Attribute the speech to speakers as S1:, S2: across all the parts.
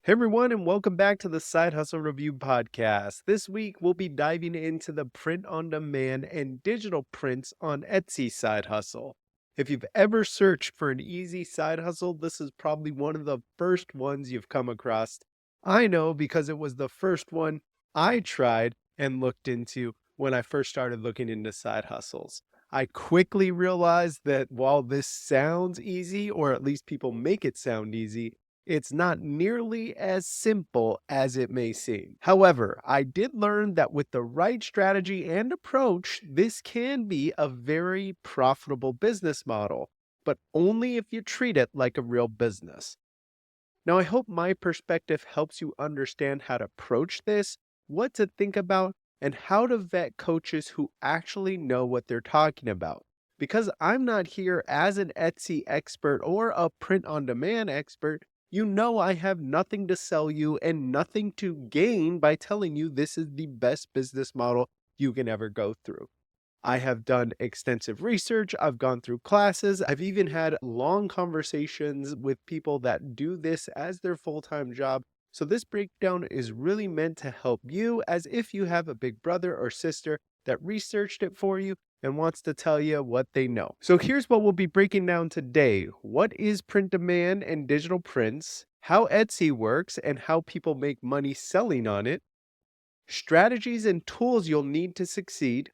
S1: Hey everyone, and welcome back to the Side Hustle Review Podcast. This week we'll be diving into the print on demand and digital prints on Etsy side hustle. If you've ever searched for an easy side hustle, this is probably one of the first ones you've come across. I know because it was the first one I tried and looked into when I first started looking into side hustles. I quickly realized that while this sounds easy, or at least people make it sound easy, it's not nearly as simple as it may seem. However, I did learn that with the right strategy and approach, this can be a very profitable business model, but only if you treat it like a real business. Now, I hope my perspective helps you understand how to approach this, what to think about, and how to vet coaches who actually know what they're talking about. Because I'm not here as an Etsy expert or a print on demand expert, you know I have nothing to sell you and nothing to gain by telling you this is the best business model you can ever go through. I have done extensive research. I've gone through classes. I've even had long conversations with people that do this as their full-time job. So this breakdown is really meant to help you as if you have a big brother or sister that researched it for you and wants to tell you what they know. So here's what we'll be breaking down today. What is print demand and digital prints? How Etsy works and how people make money selling on it. Strategies and tools you'll need to succeed,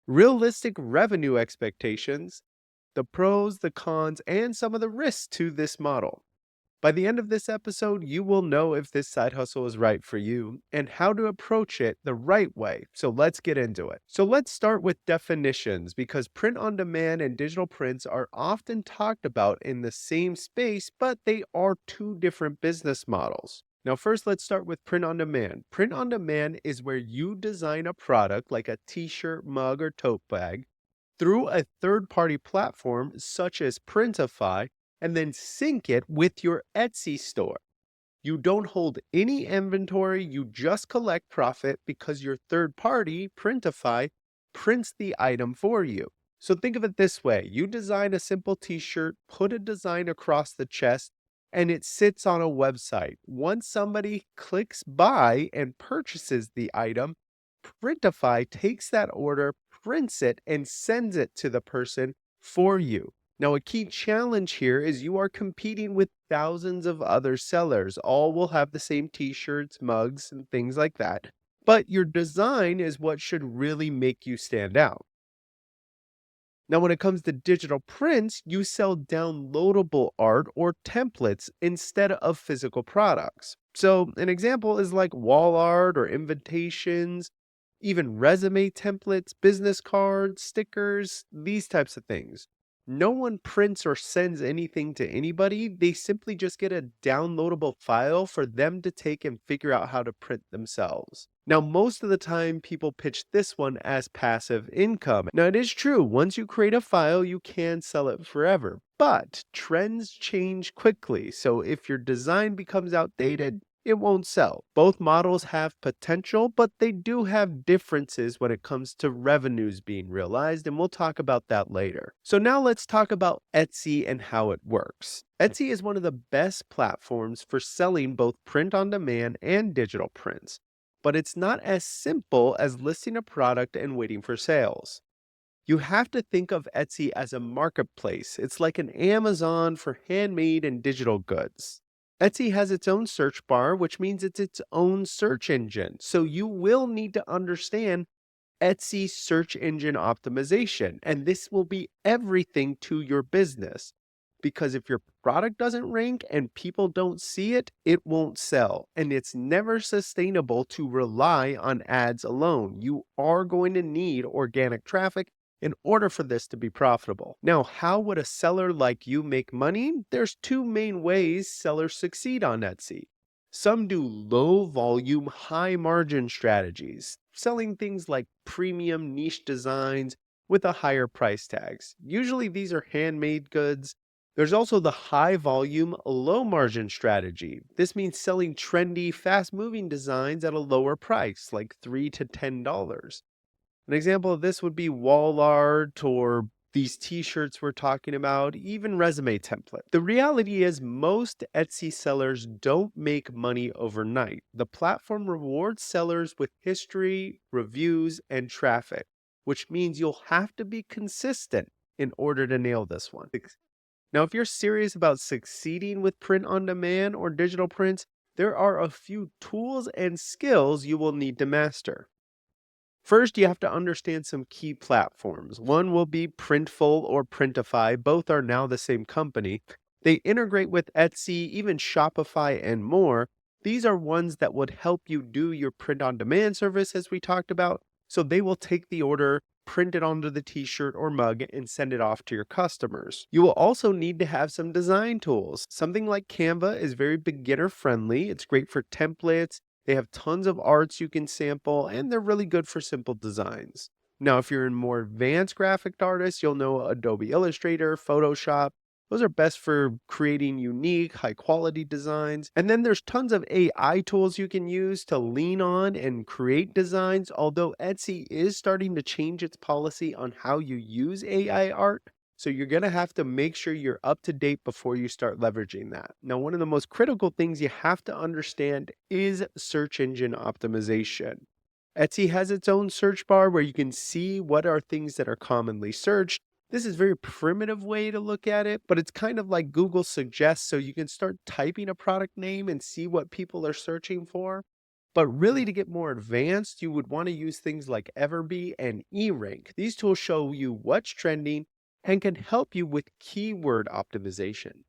S1: realistic revenue expectations, the pros, the cons, and some of the risks to this model. By the end of this episode, you will know if this side hustle is right for you and how to approach it the right way. So let's get into it. So let's start with definitions because print on demand and digital prints are often talked about in the same space, but they are two different business models. Now, first, let's start with print on demand. Print on demand is where you design a product like a t-shirt, mug, or tote bag through a third-party platform such as Printify and then sync it with your Etsy store. You don't hold any inventory, you just collect profit because your third party, Printify, prints the item for you. So think of it this way, you design a simple t-shirt, put a design across the chest, and it sits on a website. Once somebody clicks buy and purchases the item, Printify takes that order, prints it, and sends it to the person for you. Now, a key challenge here is you are competing with thousands of other sellers. All will have the same t-shirts, mugs, and things like that. But your design is what should really make you stand out. Now, when it comes to digital prints, you sell downloadable art or templates instead of physical products. So, an example is like wall art or invitations, even resume templates, business cards, stickers, these types of things. No one prints or sends anything to anybody. They simply just get a downloadable file for them to take and figure out how to print themselves. Now, most of the time, people pitch this one as passive income. Now, it is true, once you create a file, you can sell it forever, but trends change quickly. So if your design becomes outdated, it won't sell. Both models have potential, but they do have differences when it comes to revenues being realized, and we'll talk about that later. So now let's talk about Etsy and how it works. Etsy is one of the best platforms for selling both print on demand and digital prints, but it's not as simple as listing a product and waiting for sales. You have to think of Etsy as a marketplace. It's like an Amazon for handmade and digital goods. Etsy has its own search bar, which means it's its own search engine. So you will need to understand Etsy search engine optimization, and this will be everything to your business. Because if your product doesn't rank and people don't see it, it won't sell. And it's never sustainable to rely on ads alone. You are going to need organic traffic in order for this to be profitable. Now, how would a seller like you make money? There's two main ways sellers succeed on Etsy. Some do low volume, high margin strategies, selling things like premium niche designs with a higher price tags. Usually these are handmade goods. There's also the high volume, low margin strategy. This means selling trendy, fast moving designs at a lower price, like $3 to $10. An example of this would be wall art or these t-shirts we're talking about, even resume template. The reality is most Etsy sellers don't make money overnight. The platform rewards sellers with history, reviews, and traffic, which means you'll have to be consistent in order to nail this one. Now, if you're serious about succeeding with print on demand or digital prints, there are a few tools and skills you will need to master. First, you have to understand some key platforms. One will be Printful or Printify. Both are now the same company. They integrate with Etsy, even Shopify, and more. These are ones that would help you do your print on demand service, as we talked about. So they will take the order, print it onto the t-shirt or mug, and send it off to your customers. You will also need to have some design tools. Something like Canva is very beginner friendly. It's great for templates. They have tons of arts you can sample, and they're really good for simple designs. Now, if you're a more advanced graphic artist, you'll know Adobe Illustrator, Photoshop. Those are best for creating unique, high quality designs. And then there's tons of AI tools you can use to lean on and create designs, although Etsy is starting to change its policy on how you use AI art. So you're going to have to make sure you're up to date before you start leveraging that. Now, one of the most critical things you have to understand is search engine optimization. Etsy has its own search bar where you can see what are things that are commonly searched. This is a very primitive way to look at it, but it's kind of like Google suggests, so you can start typing a product name and see what people are searching for. But really, to get more advanced, you would want to use things like Everbee and eRank. These tools show you what's trending and can help you with keyword optimization.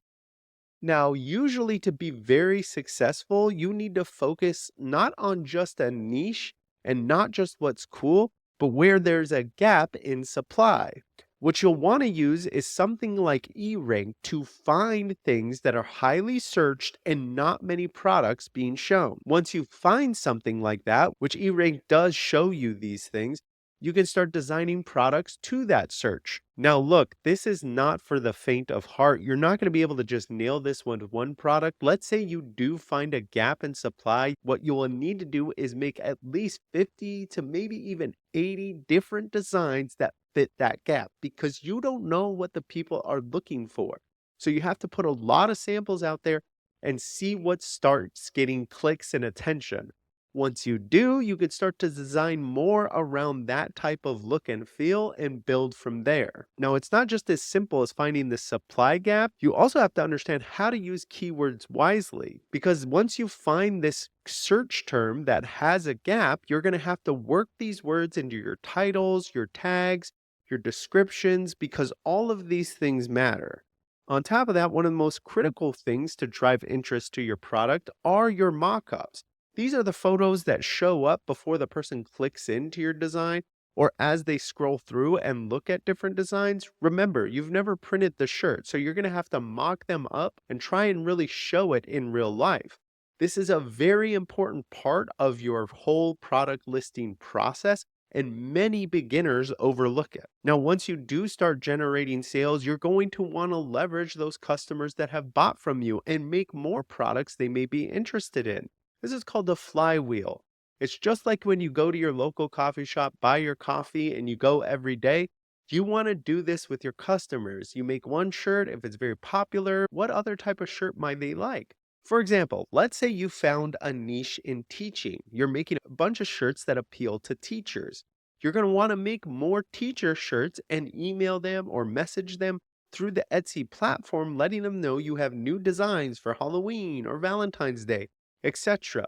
S1: Now, usually to be very successful, you need to focus not on just a niche and not just what's cool, but where there's a gap in supply. What you'll want to use is something like eRank to find things that are highly searched and not many products being shown. Once you find something like that, which eRank does show you these things, you can start designing products to that search. Now, look, this is not for the faint of heart. You're not going to be able to just nail this one with one product. Let's say you do find a gap in supply. What you will need to do is make at least 50 to maybe even 80 different designs that fit that gap because you don't know what the people are looking for. So you have to put a lot of samples out there and see what starts getting clicks and attention. Once you do, you can start to design more around that type of look and feel and build from there. Now, it's not just as simple as finding the supply gap. You also have to understand how to use keywords wisely, because once you find this search term that has a gap, you're going to have to work these words into your titles, your tags, your descriptions, because all of these things matter. On top of that, one of the most critical things to drive interest to your product are your mockups. These are the photos that show up before the person clicks into your design or as they scroll through and look at different designs. Remember, you've never printed the shirt, so you're going to have to mock them up and try and really show it in real life. This is a very important part of your whole product listing process, and many beginners overlook it. Now, once you do start generating sales, you're going to want to leverage those customers that have bought from you and make more products they may be interested in. This is called the flywheel. It's just like when you go to your local coffee shop, buy your coffee, and you go every day. You want to do this with your customers. You make one shirt, if it's very popular, what other type of shirt might they like? For example, let's say you found a niche in teaching. You're making a bunch of shirts that appeal to teachers. You're going to want to make more teacher shirts and email them or message them through the Etsy platform, letting them know you have new designs for Halloween or Valentine's Day, etc.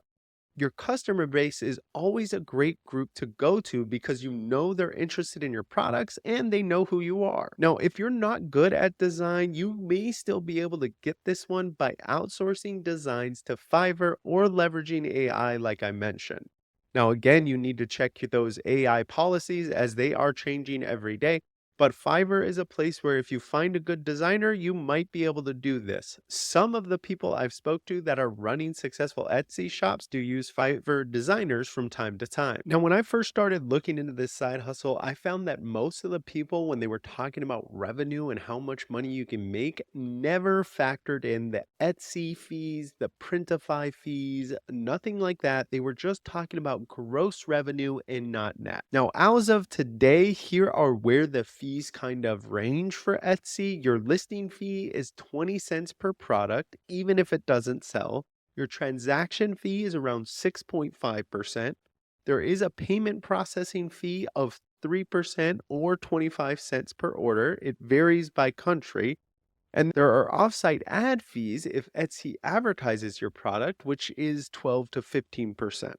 S1: Your customer base is always a great group to go to because you know they're interested in your products and they know who you are. Now, if you're not good at design, you may still be able to get this one by outsourcing designs to Fiverr or leveraging AI like I mentioned. Now, again, you need to check those AI policies as they are changing every day. But Fiverr is a place where if you find a good designer, you might be able to do this. Some of the people I've spoke to that are running successful Etsy shops do use Fiverr designers from time to time. Now, when I first started looking into this side hustle, I found that most of the people, when they were talking about revenue and how much money you can make, never factored in the Etsy fees, the Printify fees, nothing like that. They were just talking about gross revenue and not net. Now, as of today, here are where the fees fees kind of range for Etsy. Your listing fee is 20 cents per product, even if it doesn't sell. Your transaction fee is around 6.5%. There is a payment processing fee of 3% or 25 cents per order. It varies by country. And there are offsite ad fees if Etsy advertises your product, which is 12 to 15%.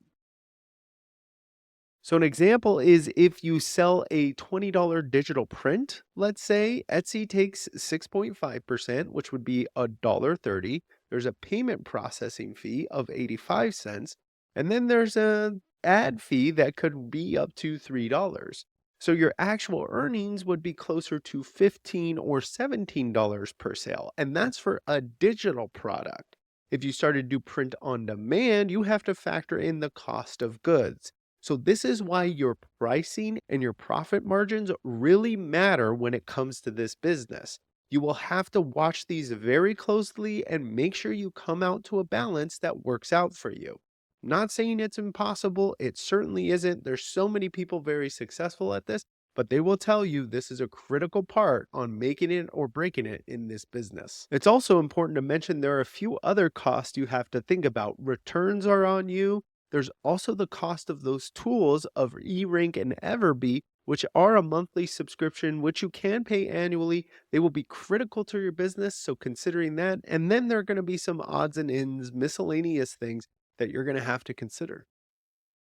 S1: So an example is if you sell a $20 digital print, let's say, Etsy takes 6.5%, which would be $1.30. There's a payment processing fee of 85 cents, and then there's a ad fee that could be up to $3. So your actual earnings would be closer to $15 or $17 per sale, and that's for a digital product. If you start to do print on demand, you have to factor in the cost of goods. So this is why your pricing and your profit margins really matter when it comes to this business. You will have to watch these very closely and make sure you come out to a balance that works out for you. Not saying it's impossible, it certainly isn't. There's so many people very successful at this, but they will tell you this is a critical part on making it or breaking it in this business. It's also important to mention there are a few other costs you have to think about. Returns are on you. There's also the cost of those tools of eRank and Everbee, which are a monthly subscription, which you can pay annually. They will be critical to your business, so considering that. And then there are going to be some odds and ends, miscellaneous things that you're going to have to consider.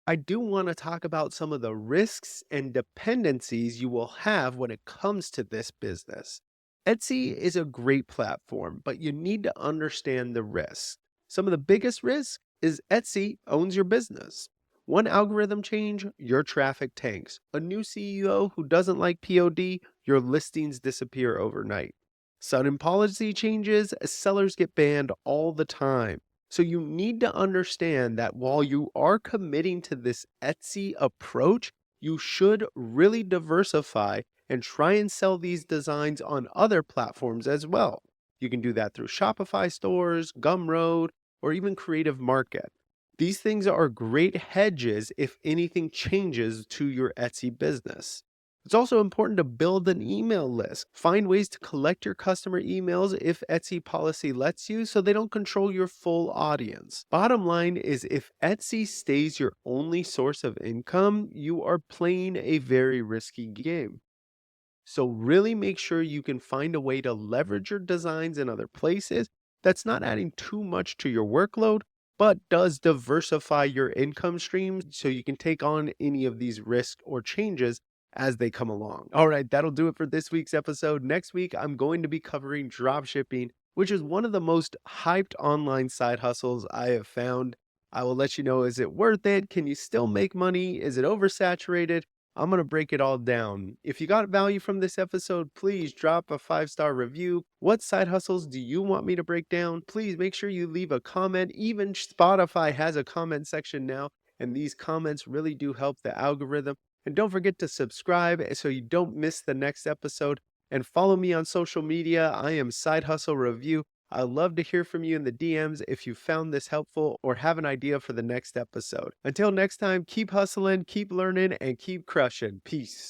S1: I do want to talk about some of the risks and dependencies you will have when it comes to this business. Etsy is a great platform, but you need to understand the risks. Some of the biggest risks is Etsy owns your business. One algorithm change, your traffic tanks. A new CEO who doesn't like POD, your listings disappear overnight. Sudden policy changes, sellers get banned all the time. So you need to understand that while you are committing to this Etsy approach, you should really diversify and try and sell these designs on other platforms as well. You can do that through Shopify stores, Gumroad, or even Creative Market. These things are great hedges if anything changes to your Etsy business. It's also important to build an email list. Find ways to collect your customer emails if Etsy policy lets you so they don't control your full audience. Bottom line is if Etsy stays your only source of income, you are playing a very risky game. So really make sure you can find a way to leverage your designs in other places that's not adding too much to your workload, but does diversify your income streams so you can take on any of these risks or changes as they come along. All right, that'll do it for this week's episode. Next week, I'm going to be covering dropshipping, which is one of the most hyped online side hustles I have found. I will let you know, is it worth it? Can you still make money? Is it oversaturated? I'm going to break it all down. If you got value from this episode, please drop a 5-star review. What side hustles do you want me to break down? Please make sure you leave a comment. Even Spotify has a comment section now, and these comments really do help the algorithm. And don't forget to subscribe so you don't miss the next episode. And follow me on social media. I am Side Hustle Review. I'd love to hear from you in the DMs if you found this helpful or have an idea for the next episode. Until next time, keep hustling, keep learning, and keep crushing. Peace.